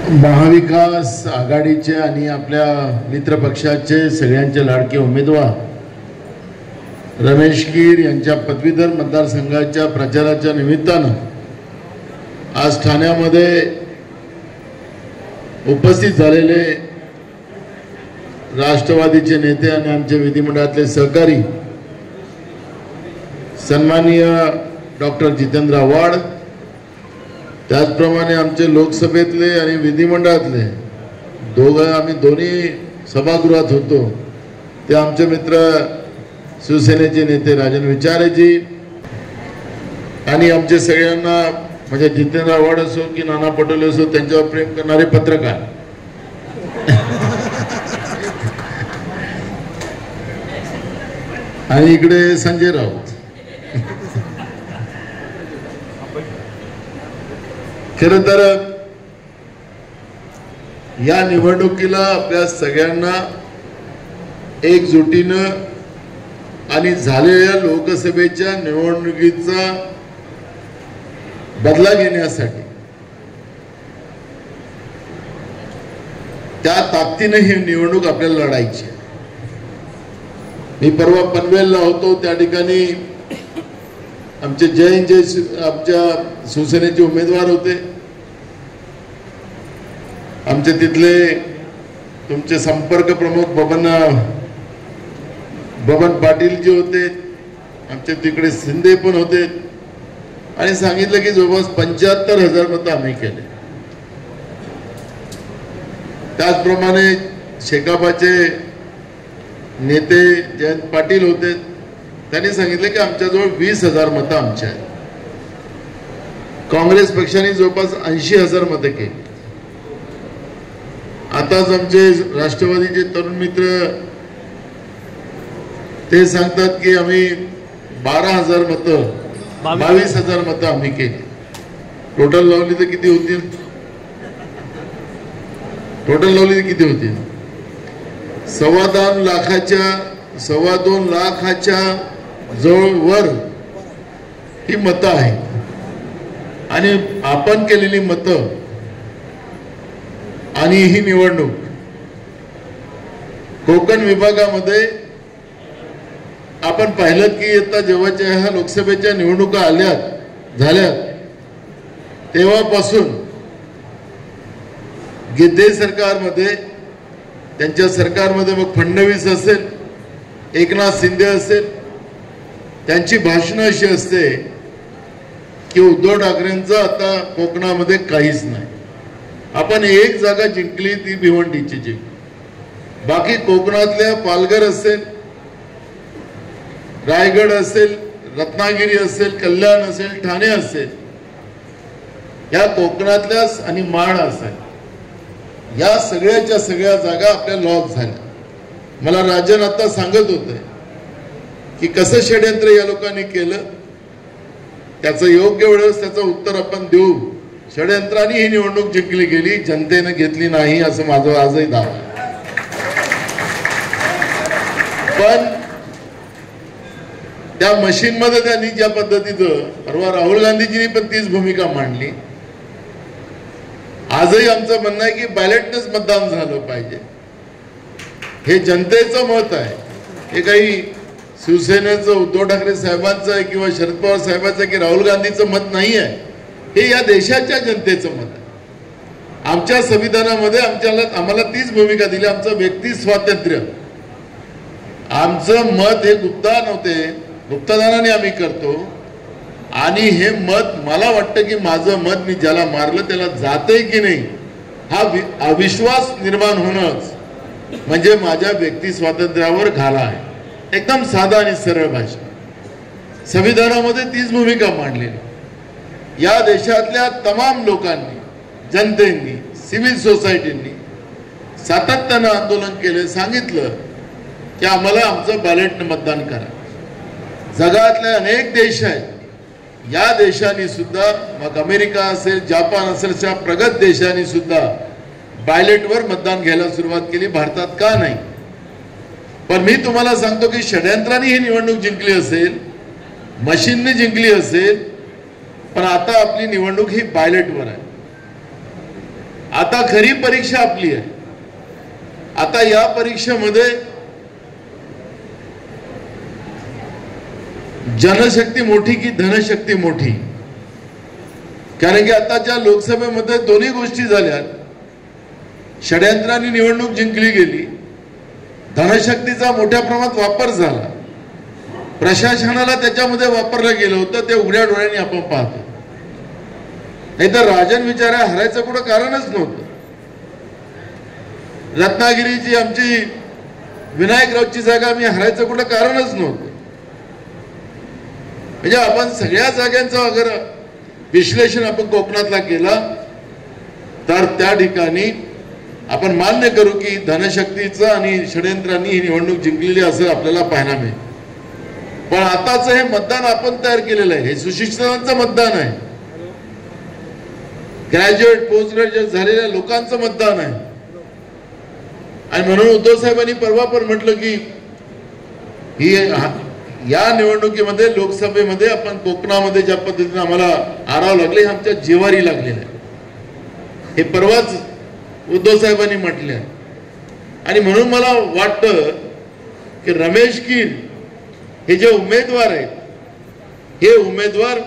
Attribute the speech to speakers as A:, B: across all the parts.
A: महाविकास आघाडीचे आणि आपल्या मित्र पक्षाचे सगळ्यांचे लाडके उमेदवार रमेश कीर यांच्या पदवीधर मतदारसंघाच्या प्रचाराच्या निमित्तानं आज ठाण्यामध्ये उपस्थित झालेले राष्ट्रवादीचे नेते आणि आमचे विधिमंडळातले सहकारी सन्माननीय डॉक्टर जितेंद्र आव्हाड, त्याचप्रमाणे आमचे लोकसभेतले आणि विधिमंडळातले आम्ही दोन्ही सभागृहात होतो ते आमचे मित्र शिवसेनेचे नेते राजन विचारेजी आणि आमचे सगळ्यांना म्हणजे जितेंद्र आव्हाड असो की नाना पटोले असो त्यांच्यावर प्रेम करणारे पत्रकार आणि इकडे संजय राऊत। खरं तर या निवडणुकीला आपल्या सगळ्यांना एकजुटीनं आणि झालेल्या लोकसभेच्या निवडणुकीचा बदला घेण्यासाठी त्या ताकदीने ही निवडणूक आपल्याला लढायची आहे। मी परवा पनवेलला होतो, त्या ठिकाणी आमचे जैन आमच्या शिवसेनेचे उमेदवार होते, आमचे तिथले तुमचे संपर्क प्रमुख बबन पाटील जे होते, आमचे तिकडे शिंदे पण होते आणि सांगितलं की जवळपास 75,000 मतं आम्ही केले। त्याचप्रमाणे शेकापाचे नेते जयंत पाटील होते, त्यांनी सांगितले की आमच्याजवळ 20,000 मतं आमची आहेत। काँग्रेस पक्षाने जवळपास 80,000 मतं केली। आताच आमचे राष्ट्रवादीचे तरुण मित्र ते सांगतात की आम्ही 12,000 मतं 22,000 मतं आम्ही केली। टोटल लावली तर किती होतील? सव्वा दोन लाखाच्या जवळवर ही मतं आहेत आणि आपण केलेली मतं आणि ही निवडणूक कोकण विभागामध्ये आपण पाहिलं की आता जेव्हाच्या ह्या लोकसभेच्या निवडणुका झाल्या तेव्हापासून गिद्धे सरकारमध्ये, त्यांच्या सरकारमध्ये मग फडणवीस असेल, एकनाथ शिंदे असेल, त्यांची भाषणं अशी असते की उद्धव ठाकरेंचं आता कोकणामध्ये काहीच नाही। आपण एक जागा जिंकली ती भिवंडीची जिंकली, बाकी कोकणातल्या पालघर असेल, रायगड असेल, रत्नागिरी असेल, कल्याण असेल, ठाणे असेल, या कोकणातल्या आणि माण असेल, या सगळ्याच्या सगळ्या जागा आपल्या लॉक झाल्या। मला राजन आता सांगत होते की कसं षड्यंत्र या लोकांनी केलं, त्याचं योग्य वेळेस त्याचं उत्तर आपण देऊ। षड्यंत्राने ही निवडणूक जिंकली गेली, जनतेने घेतली नाही असं माझं आजही दावा आहे। पण त्या मशीन मध्ये त्यांनी ज्या पद्धतीचं, परवा राहुल गांधीजींनी पण तीच भूमिका मांडली। आजही आमचं म्हणणं आहे की बॅलेटनेच मतदान झालं पाहिजे, हे जनतेचं मत आहे। हे काही शिवसेनेचं, उद्धव ठाकरे साहेबांचं आहे किंवा शरद पवार साहेबांचं की राहुल गांधीचं मत नाही आहे, हे या देशाच्या जनतेचं मत आहे। आमच्या संविधानामध्ये आम्हाला तीच भूमिका दिली, आमचं व्यक्ती स्वातंत्र्य, आमचं मत हे गुप्तदानाने आम्ही करतो आणि हे मत मला वाटतं की माझं मत मी ज्याला मारलं त्याला जाते की नाही हा अविश्वास निर्माण होणंच म्हणजे माझ्या व्यक्ती स्वातंत्र्यावर घाला आहे। एकदम साधा आणि सरळ भाषा, संविधानामध्ये तीच भूमिका मांडलेली। या देशातल्या तमाम लोकांनी, जनतेने, सिव्हिल सोसायटींनी सातत्यानं आंदोलन केले, सांगितलं की आम्हाला आमचं बॅलेटनं मतदान करा। जगातले अनेक देश आहेत, या देशांनी सुद्धा, मग अमेरिका असेल, जापान असेल, अशा प्रगत देशांनी सुद्धा बॅलेटवर मतदान घ्यायला सुरुवात केली, भारतात का नाही? पण मी तुम्हाला सांगतो की षड्यंत्राने ही निवडणूक जिंकली असेल, मशीनने जिंकली असेल, पण आता आपली निवडणूक ही बॅलेटवर आहे। आता खरी परीक्षा आपली आहे. आता या परीक्षेमध्ये जनशक्ती मोठी की धनशक्ती मोठी? कारण की आताच्या लोकसभेमध्ये दोन्ही गोष्टी झाल्या. षड्यंत्राने निवडणूक जिंकली गेली, धनशक्तीचा मोठ्या प्रमाणात वापर झाला, प्रशासनाला त्याच्यामध्ये वापरलं गेलं होतं. ते उघड्या डोळ्यांनी आपण पाहतो. नाहीतर राजन विचारे हरायचं कुठं कारणच नव्हतं. रत्नागिरीची आमची विनायकरावची जागा मी हरायचं कुठं कारणच नव्हतं. म्हणजे आपण सगळ्या जागांचं अगर विश्लेषण आपण कोकणातला केला तर त्या ठिकाणी आपण मान्य करू की धनशक्तीचं आणि षड्यंत्रांनी ही निवडणूक जिंकलेली असं आपल्याला पाहायला मिळेल. पण आताचं हे मतदान आपण तयार केलेलं आहे. हे सुशिक्षितांचं मतदान आहे, ग्रॅज्युएट पोस्ट ग्रॅज्युएट झालेल्या लोकांचं मतदान आहे. आणि म्हणून उद्धव साहेबांनी परवा पण म्हटलं की ही या निवडणुकीमध्ये लोकसभेमध्ये आपण कोकणामध्ये ज्या पद्धतीने आम्हाला आरावं लागले हे आमच्या जिव्हारी लागलेलं आहे. हे परवाच उद्धव साहेबांनी म्हटले आहे. आणि म्हणून मला वाटतं की रमेश कीर हे जे उमेदवार आहेत हे उमेदवार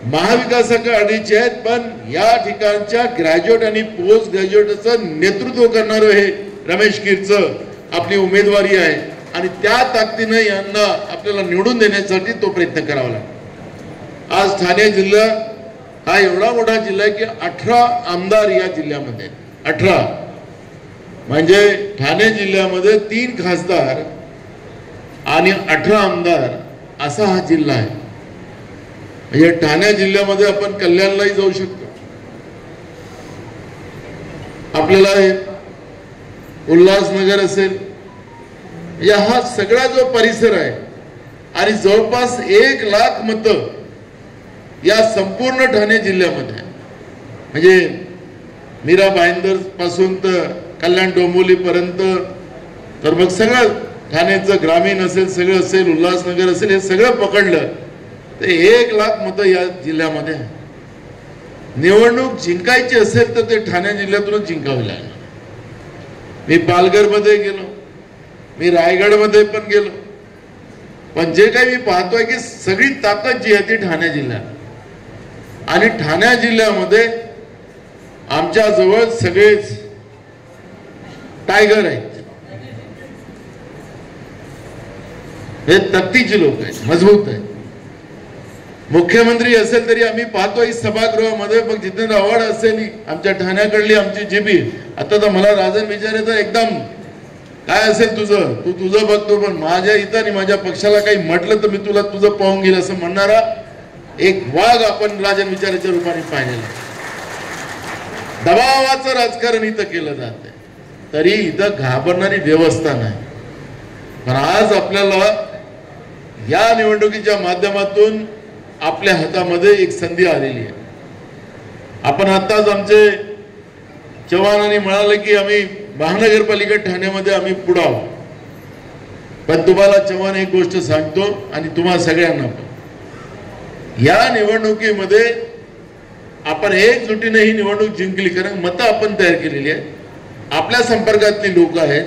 A: महाविकास आघाडीचे आहेत, पण या ठिकाणच्या ग्रॅज्युएट आणि पोस्ट ग्रॅज्युएटचं नेतृत्व करणारं हे रमेश कीरचं आपली उमेदवारी आहे. आणि त्या ताकदीने यांना आपल्याला निवडून देण्यासाठी तो प्रयत्न करावा लागतो. आज ठाणे जिल्हा हा एवढा मोठा जिल्हा आहे की 18 आमदार या जिल्ह्यामध्ये, 18 म्हणजे ठाणे जिल्ह्यामध्ये 3 खासदार आणि 18 आमदार असा हा जिल्हा आहे. म्हणजे ठाणे जिल्ह्यामध्ये आपण कल्याणलाही जाऊ शकतो. आपल्याला उल्हासनगर असेल, या हा सगळा जो परिसर आहे आणि जवळपास 1 लाख मतं या संपूर्ण ठाणे जिल्ह्यामध्ये आहे. म्हणजे मीरा भाईंदर पासून तर कल्याण डोंबिवली पर्यंत, तर मग सगळं ठाण्याचं ग्रामीण असेल, सगळं असेल, उल्हासनगर असेल, हे सगळं पकडलं तर 1 लाख मतं या जिल्ह्यामध्ये आहे. निवडणूक जिंकायची असेल तर ते ठाणे जिल्ह्यातूनच जिंकावी लागणार. मी पालघरमध्ये गेलो, मी रायगडमध्ये पण गेलो, पण जे काही मी पाहतोय की सगळी ताकद जी आहे ती ठाणे जिल्ह्यात. आणि ठाणे जिल्ह्यामध्ये आमच्या जवळ सगळेच टायगर आहेत, हे तक्तीचे लोक आहेत, मजबूत आहेत. मुख्यमंत्री असेल तरी आम्ही पाहतोय सभागृहामध्ये, मग जितेंद्र आव्हाड असेल आमच्या ठाण्याकडली आमची जीबी. आता तर मला राजन विचारे तर एकदम काय असेल तुझं तू तुझं बघतो, पण माझ्या इथं आणि माझ्या पक्षाला काही म्हटलं तर मी तुला तुझं पाहून घेईल असं म्हणणारा एक वाघ आपण राजन विचाराच्या रूपाने पाहिलेला. दबावाचं राजकारण इथं केलं जात, तरी इथं घाबरणारी व्यवस्था नाही. पण आज आपल्याला या निवडणुकीच्या माध्यमातून आपल्या हातामध्ये एक संधी आलेली आहे. आपण आताच आमचे चव्हाणांनी म्हणाले की आम्ही महानगरपालिका ठाण्यामध्ये आम्ही पुढे आहोत. पण तुम्हाला चव्हाण एक गोष्ट सांगतो आणि तुम्हाला सगळ्यांना पण, या निवडणुकीमध्ये आपण एकजुटीने ही निवडणूक जिंकली, कारण मतं आपण तयार केलेली आहे, आपल्या संपर्कातली लोक आहेत.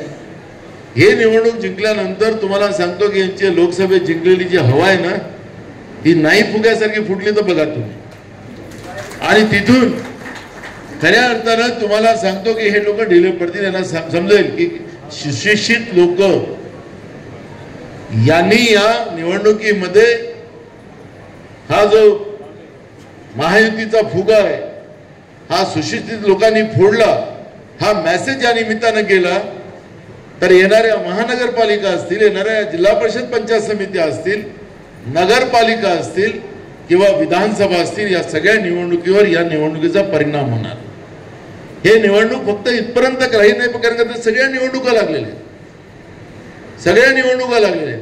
A: हे निवडणूक जिंकल्यानंतर तुम्हाला सांगतो की यांची लोकसभेत जिंकलेली जी हवा आहे ना, ती नाही फुग्यासारखी फुटली तर बघा तुम्ही. आणि तिथून खऱ्या अर्थानं तुम्हाला सांगतो की हे लोक ढिले पडतील. यांना समजेल की सुशिक्षित लोक यांनी या निवडणुकीमध्ये हा जो महायुतीचा फुगा आहे हा सुशिक्षित लोकांनी फोडला. हा मेसेज या निमित्तानं गेला तर येणाऱ्या महानगरपालिका असतील, येणाऱ्या जिल्हा परिषद पंचायत समित्या असतील, नगरपालिका असतील किंवा विधानसभा असतील, या सगळ्या निवडणुकीवर या निवडणुकीचा परिणाम होणार. हे निवडणूक फक्त इथपर्यंत काही नाही, कारण सगळ्या निवडणुका लागलेल्या, सगळ्या निवडणुका लागलेल्या.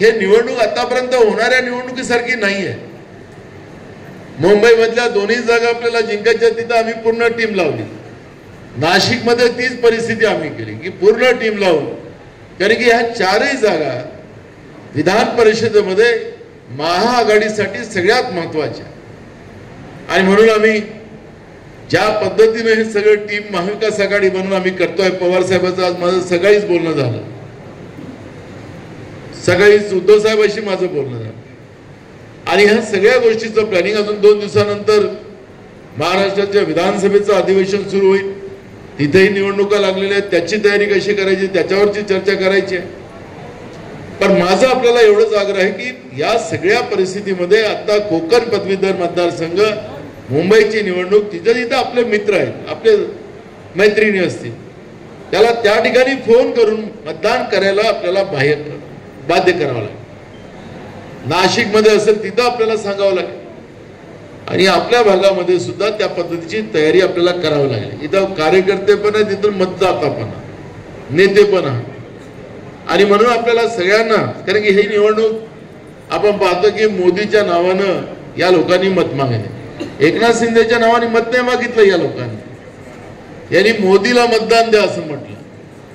A: हे निवडणूक आतापर्यंत होणाऱ्या निवडणुकीसारखी नाही आहे. मुंबईमधल्या दोन्ही जागा आपल्याला जिंकायच्या, तिथं आम्ही पूर्ण टीम लावली. नाशिकमध्ये तीच परिस्थिती आम्ही केली की पूर्ण टीम लावून, कारण की ह्या 4ही जागा विधान परिषदेमध्ये महाआघाडीसाठी सगळ्यात महत्वाच्या. आणि म्हणून आम्ही ज्या पद्धतीने हे सगळं टीम महाविकास आघाडी बनवून आम्ही करतोय, पवार साहेबांचं आज माझं सकाळीच बोलणं झालं, सकाळीच उद्धव साहेबांशी माझं बोलणं झालं आणि ह्या सगळ्या गोष्टीचं प्लॅनिंग अजून 2 दिवसानंतर महाराष्ट्राच्या विधानसभेचं अधिवेशन सुरू होईल, तिथेही निवडणुका लागलेल्या आहेत, त्याची तयारी कशी करायची त्याच्यावरची चर्चा करायची आहे. पण माझं आपल्याला एवढंच आग्रह आहे की या सगळ्या परिस्थितीमध्ये आता कोकण पदवीधर मतदारसंघ, मुंबईची निवडणूक, तिथं आपले मित्र आहेत, आपले मैत्रिणी असतील, त्याला त्या ठिकाणी फोन करून मतदान करायला आपल्याला बाध्य करावं लागेल. नाशिकमध्ये असेल तिथं आपल्याला सांगावं लागेल आणि आपल्या भागामध्ये सुद्धा त्या पद्धतीची तयारी आपल्याला करावी लागेल. इथं कार्यकर्ते पण आहेत, तिथून मतदाता पण आहे, नेते पण आहे आणि म्हणून आपल्याला सगळ्यांना, कारण की ही निवडणूक आपण पाहतो की मोदीच्या नावानं या लोकांनी मत मागितले, एकनाथ शिंदेच्या नावाने मत नाही मागितलं या लोकांनी, यांनी मोदीला मतदान द्या असं म्हटलं.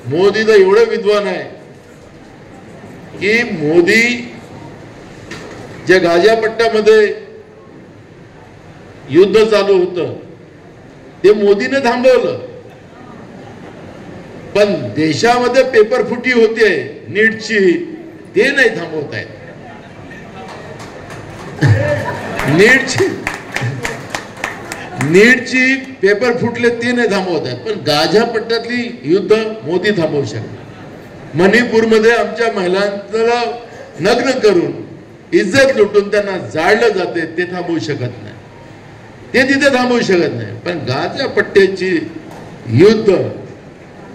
A: मोदी तर एवढे विद्वान आहे की मोदी जे गाझिया पट्ट्यामध्ये युद्ध चालू होतं ते मोदीने थांबवलं, पण देशामध्ये पेपर फुटी होते नीटची, ते नाही थांबवत आहेत. नीटची पेपर फुटले ते नाही थांबवत आहेत, पण गाझिया पट्ट्यातली युद्ध मोदी थांबवू शकतात. मणिपूरमध्ये आमच्या महिलांना नग्न करून इज्जत लुटून त्यांना जाळलं जाते, ते थांबवू शकत नाही, ते तिथे थांबवू शकत नाही. पण गाझिया पट्ट्याची युद्ध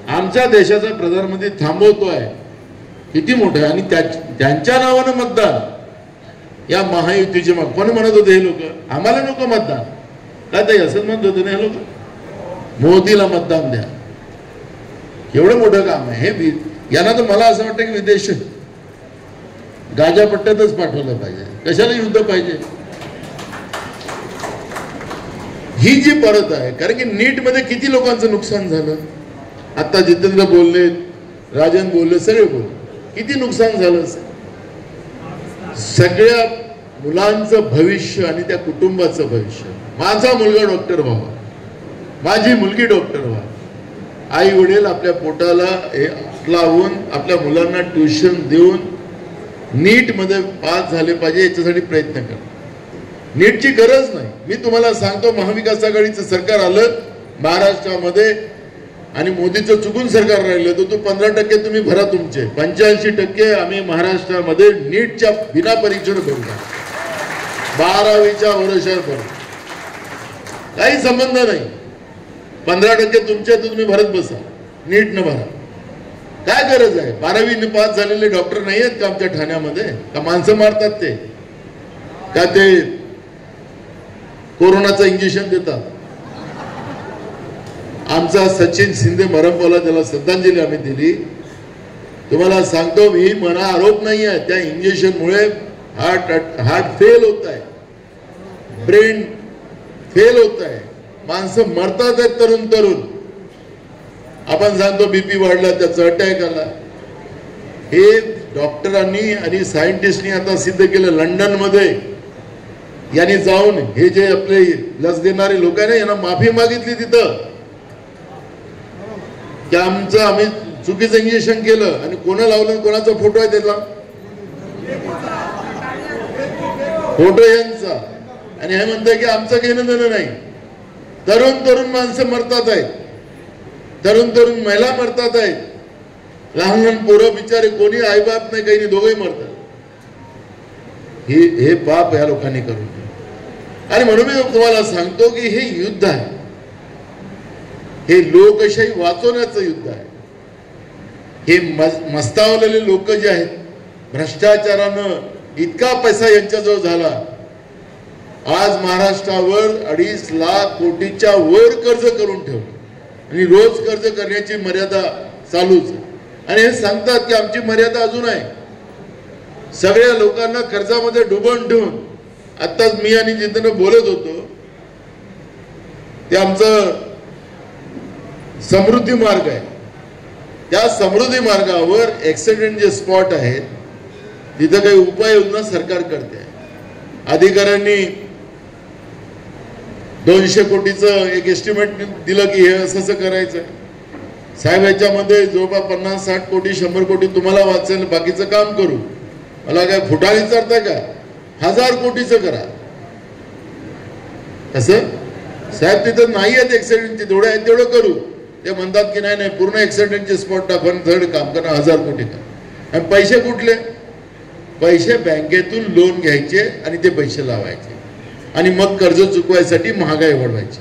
A: आमच्या देशाचा प्रधानमंत्री थांबवतोय, किती मोठं आहे. आणि त्यांच्या नावानं मतदान, या महायुतीचे मग कोण म्हणत होते हे लोक, आम्हाला नको मतदान, काय ते असंच म्हणत होते ना हे लोक, मोदीला मतदान द्या. एवढं मोठं काम आहे हे. यांना तर मला असं वाटतं की विदेश गाझिया पट्ट्यातच पाठवलं पाहिजे, कशाला युद्ध पाहिजे. ही जी परत आहे, कारण की नीट मध्ये किती लोकांचं नुकसान झालं, आता जितेंद्र बोलले, राजन बोलले, सगळे बोलले, किती नुकसान झालं. सगळ्या मुलांचं भविष्य आणि त्या कुटुंबाचं भविष्य. माझा मुलगा डॉक्टर व्हावा, माझी मुलगी डॉक्टर व्हावा, आई वडील आपल्या पोटाला लावून आपल्या मुलांना ट्युशन देऊन नीट मध्ये पास झाले पाहिजे याच्यासाठी प्रयत्न करा. नीटची गरज नाही. मी तुम्हाला सांगतो, महाविकास आघाडीचं सरकार आलं महाराष्ट्रामध्ये आणि मोदीचं चुकून सरकार राहिलं तर तो 15% तुम्ही भरा, तुमचे 85% आम्ही महाराष्ट्रामध्ये नीटच्या बिना परीक्षेने भरू, 12वीच्या वर्षावर भरू, काही संबंध नाही. 15% तुमच्या तुम्ही भरत बसा, नीट न भरा. काय गरज आहे. 12वी पास झालेले डॉक्टर नाही आहेत का आमच्या ठाण्यामध्ये, का माणसं मारतात ते, का ते कोरोनाचं इंजेक्शन देतात. आमचा सचिन शिंदे मरण पावला, त्याला श्रद्धांजली आम्ही दिली. तुम्हाला सांगतो मी, मला आरोप नाही आहे, त्या इंजेक्शनमुळे हार्ट फेल होत आहे, ब्रेन फेल होत आहे, माणसं मरतात आहेत तरुण तरुण. आपण सांगतो बीपी वाढला, त्याचा अटॅक आला. हे डॉक्टरांनी आणि सायंटिस्टनी आता सिद्ध केलं. लंडन मध्ये यांनी जाऊन हे जे आपले लस देणारे लोक आहे ना, यांना माफी मागितली तिथं की आम्ही चुकीचं इंजेक्शन केलं. आणि कोणा लावलं, कोणाचा फोटो आहे त्याचा, फोटो यांचा, आणि हे म्हणतंय की आमचं घेणं देणं नाही. तरुण तरुण माणसं मरतात आहेत, तरुण तरुण महिला मरतात आहेत, लहान लहान पोरं बिचारे, कोणी आईबाप नाही, काही नाही, दोघंही मरतात. हे पाप या लोकांनी करून. आणि म्हणून मी तुम्हाला सांगतो की हे युद्ध आहे, हे लोकशाही वाचवण्याचं युद्ध आहे. हे मस्तावलेले लोक जे आहेत, भ्रष्टाचारानं इतका पैसा यांच्याजवळ झाला, आज महाराष्ट्रावर 2.5 लाख कोटीच्या वर कर्ज करून ठेवलं आणि रोज कर्ज करण्याची मर्यादा चालूच. आणि हे सांगतात की आमची मर्यादा अजून आहे. सगळ्या लोकांना कर्जामध्ये डुबवून ठेवून, आत्ताच मी आणि जितेंद्र बोलत होतो, ते आमचं समृद्धी मार्ग आहे, त्या समृद्धी मार्गावर ऍक्सिडेंट जे स्पॉट आहेत तिथं काही उपाययोजना सरकार करते. अधिकाऱ्यांनी 200 कोटीचं एक एस्टिमेट दिलं की हे असं करायचं आहे साहेब. याच्यामध्ये जवळपास 50-60 कोटी 100 कोटी तुम्हाला वाचेल, बाकीचं काम करू. मला काय फुटाळी चालतंय का? 1000 कोटीचं करा. कसं साहेब तिथं नाही आहेत ऍक्सिडेंटचे, तेवढे आहेत तेवढं करू. ते म्हणतात की नाही पूर्ण ऍक्सिडेंटचे स्पॉट टाकून थर्ड काम करा, 1000 कोटी का. आणि पैसे कुठले? पैसे बँकेतून लोन घ्यायचे आणि ते पैसे लावायचे आणि मग कर्ज चुकवायसाठी महागाई वाढवायची.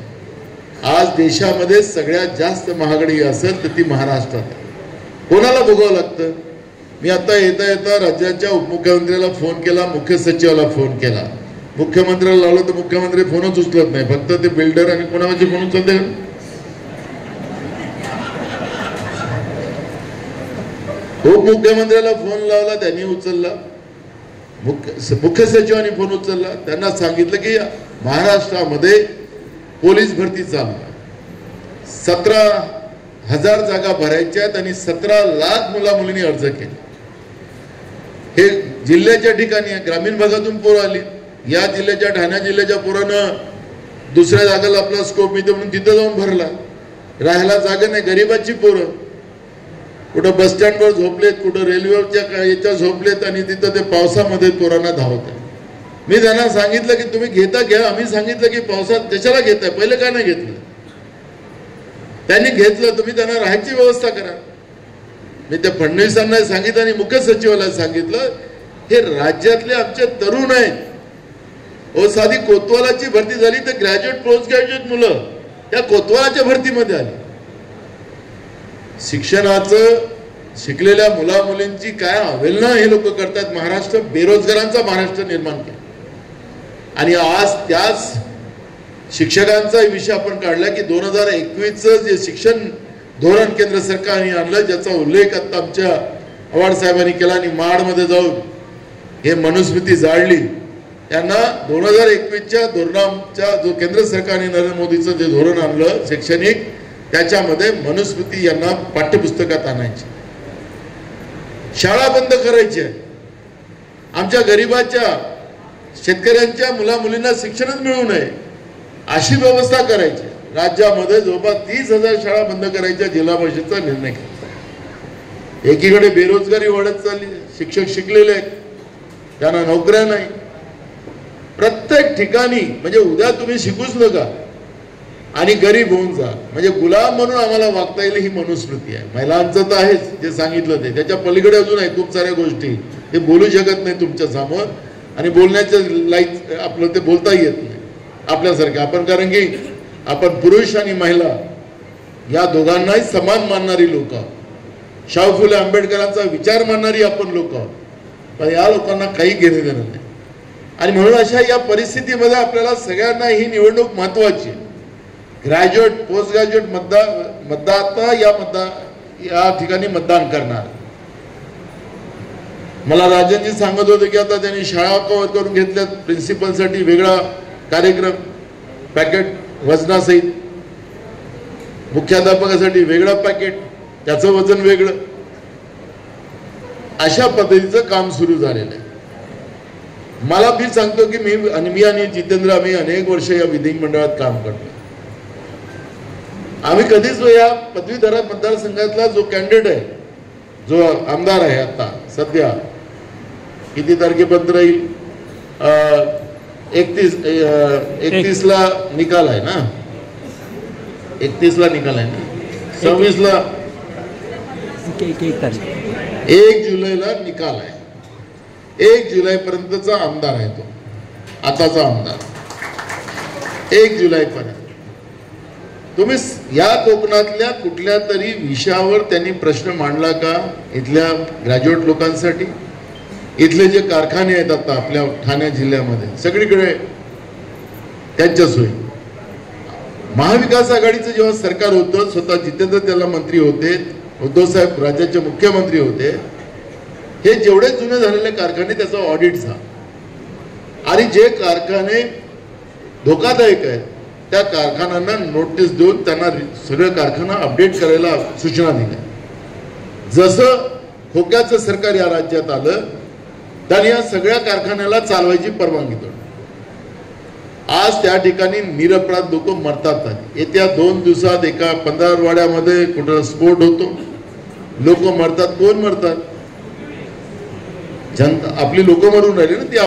A: आज देशामध्ये सगळ्यात जास्त महागाई असेल तर ती महाराष्ट्रात आहे. कोणाला भोगावं लागतं? मी आता येता येता राज्याच्या उपमुख्यमंत्र्याला फोन केला, मुख्य सचिवाला फोन केला. मुख्यमंत्र्याला लावलं तर मुख्यमंत्री फोनच उचलत नाही, फक्त ते बिल्डर आणि कोणाचे फोन उचलते. उपमुख्यमंत्र्याला फोन लावला, त्यांनी उचलला. मुख्य सचिवांनी फोन उचलला, त्यांना सांगितलं की महाराष्ट्रामध्ये पोलीस भरती चालू आहे, 17,000 जागा भरायच्या आणि 17 लाख मुला मुलींनी अर्ज केले. हे जिल्ह्याच्या ठिकाणी ग्रामीण भागातून पोरं आली. या जिल्ह्याच्या ठाणे जिल्ह्याच्या पोरानं दुसऱ्या जागेला आपला स्कोप मिळतो म्हणून तिथं जाऊन भरला. राहायला जागा नाही, गरीबाची पोरं कुठं बस स्टँडवर झोपलेत, कुठं रेल्वेच्या याच्या झोपलेत आणि तिथं ते पावसामध्ये पोरांना धावत आहे. मी त्यांना सांगितलं की तुम्ही घेता घ्या. आम्ही सांगितलं की पावसात कशाला घेताय, पहिले का नाही घेतलं? त्यांनी घेतलं. तुम्ही त्यांना राहायची व्यवस्था करा. मी त्या फडणवीसांना सांगितलं आणि मुख्य सचिवाला सांगितलं, हे राज्यातले आमचे तरुण आहेत. साधी कोतवालाची भरती झाली तर ग्रॅज्युएट पोस्ट ग्रॅज्युएट मुलं त्या कोतवालाच्या भरतीमध्ये आली. शिक्षणाचं शिकलेल्या मुला मुलींची काय अवहेलना हे लोक करतात. महाराष्ट्र बेरोजगारांचा महाराष्ट्र निर्माण केला आणि आज त्याच शिक्षकांचा विषय आपण काढला की 2021चं जे शिक्षण धोरण केंद्र सरकारने आणलं, ज्याचा उल्लेख आता आमच्या आव्हाड साहेबांनी केला आणि माडमध्ये जाऊन हे मनुस्मृती जाळली. त्यांना 2021च्या धोरणाच्या जो केंद्र सरकारने नरेंद्र मोदीचं जे धोरण आणलं शैक्षणिक, त्याच्यामध्ये मनुस्मृती यांना पाठ्यपुस्तकात आणायची, शाळा बंद करायची, आमच्या गरिबाच्या शेतकऱ्यांच्या मुला मुलींना शिक्षणच मिळू नये अशी व्यवस्था करायची. राज्यामध्ये जवळपास 30,000 शाळा बंद करायच्या जिल्हा परिषदचा निर्णय घेतला. एकीकडे बेरोजगारी वाढत चालली, शिक्षक शिकलेले आहेत, त्यांना नोकऱ्या नाही. प्रत्येक ठिकाणी म्हणजे उद्या तुम्ही शिकूच नका आणि गरीब होऊन जा, म्हणजे गुलाम म्हणून आम्हाला वागता येईल ही मनुस्मृती आहे. महिलांचं तर आहेच, जे सांगितलं ते, त्याच्या पलीकडे अजून आहे खूप साऱ्या गोष्टी. ते बोलू शकत नाही तुमच्या समोर आणि बोलण्याचं लाईक आपलं ते बोलता येत नाही आपल्यासारखं आपण, कारण की आपण पुरुष आणि महिला या दोघांनाही समान मानणारी लोक आहोत. शाहू फुले आंबेडकरांचा विचार मानणारी आपण लोक आहोत. पण या लोकांना काही घेणं देणं नाही आणि म्हणून अशा या परिस्थितीमध्ये आपल्याला सगळ्यांना ही निवडणूक महत्वाची आहे. ग्रॅज्युएट पोस्ट ग्रॅज्युएट मतदाता या ठिकाणी मतदान करणार. मला राजनजी सांगत होते की आता त्यांनी शाळा कव्हर करून घेतल्यात, प्रिन्सिपलसाठी वेगळा कार्यक्रम, पॅकेट वजनासहित, मुख्याध्यापकासाठी वेगळं पॅकेट, त्याचं वजन वेगळं, अशा पद्धतीचं काम सुरू झालेलं आहे. मला मी सांगतो की मी आणि जितेंद्र आम्ही अनेक वर्ष या विधिमंडळात काम करतो. आम्ही कधीच या पदवीधर मतदारसंघातला जो कॅन्डिडेट आहे, जो आमदार आहे आता सध्या, किती तारखेपर्यंत राहील, 31ला निकाल आहे ना, 31ला निकाल आहे ना, 26ला 1 जुलैला निकाल आहे. 1 जुलैपर्यंतचा आमदार आहे तो, आताचा आमदार 1 जुलैपर्यंत. तुम्ही या कोकणातल्या कुठल्या तरी विषयावर त्यांनी प्रश्न मांडला का? इथल्या ग्रॅज्युएट लोकांसाठी, इथले जे कारखाने आहेत आता आपल्या ठाणे जिल्ह्यामध्ये सगळीकडे त्यांच्या सोयी. महाविकास आघाडीचं जेव्हा सरकार होतं, स्वतः जितेंद्र त्याला मंत्री होते, उद्धव साहेब राज्याचे मुख्यमंत्री होते, हे जेवढे जुने झालेले कारखाने त्याचा ऑडिट झाला आणि जे कारखाने धोकादायक आहेत त्या कारखान्यांना नोटीस देऊन त्यांना सगळं कारखाना अपडेट करायला सूचना दिल्या. जसं खोक्याचं सरकार या राज्यात आलं, त्यांनी या सगळ्या कारखान्याला चालवायची परवानगी दिली. आज त्या ठिकाणी निरपराध लोक मरतात. येत्या 2 दिवसात एका 15 कुठं स्फोट होतो, लोक मरतात. कोण मरतात? जनता, आपली लोक मरून राहिली ना ती.